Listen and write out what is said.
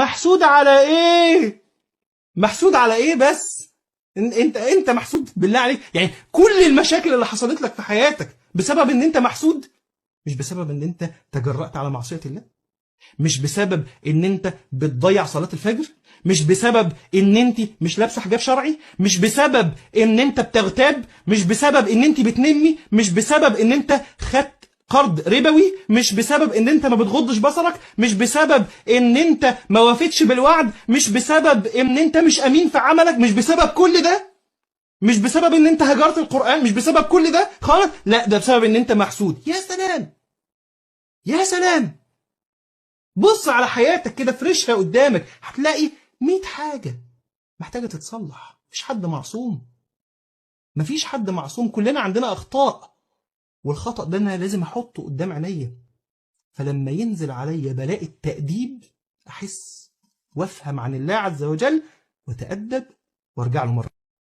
محسود على ايه؟ محسود على ايه بس؟ انت محسود بالله عليك؟ يعني كل المشاكل اللي حصلت لك في حياتك بسبب ان انت محسود؟ مش بسبب ان انت تجرأت على معصية الله؟ مش بسبب ان انت بتضيع صلاة الفجر؟ مش بسبب ان انت مش لابسه حجاب شرعي؟ مش بسبب ان انت بتغتاب؟ مش بسبب ان انت بتنمي؟ مش بسبب ان انت خدت قرض ربوي؟ مش بسبب ان انت ما بتغضش بصرك؟ مش بسبب ان انت ما وافيتش بالوعد؟ مش بسبب ان انت مش امين في عملك؟ مش بسبب كل ده؟ مش بسبب ان انت هجرت القرآن؟ مش بسبب كل ده خالص؟ لا، ده بسبب ان انت محسود. يا سلام، يا سلام. بص على حياتك كده، فرشها قدامك، هتلاقي 100 حاجة محتاجة تتصلح. مفيش حد معصوم، مفيش حد معصوم، كلنا عندنا أخطاء، والخطأ ده أنا لازم أحطه قدام عينيا، فلما ينزل عليا بلاء التأديب أحس وأفهم عن الله عز وجل وتأدب وأرجع له مرة.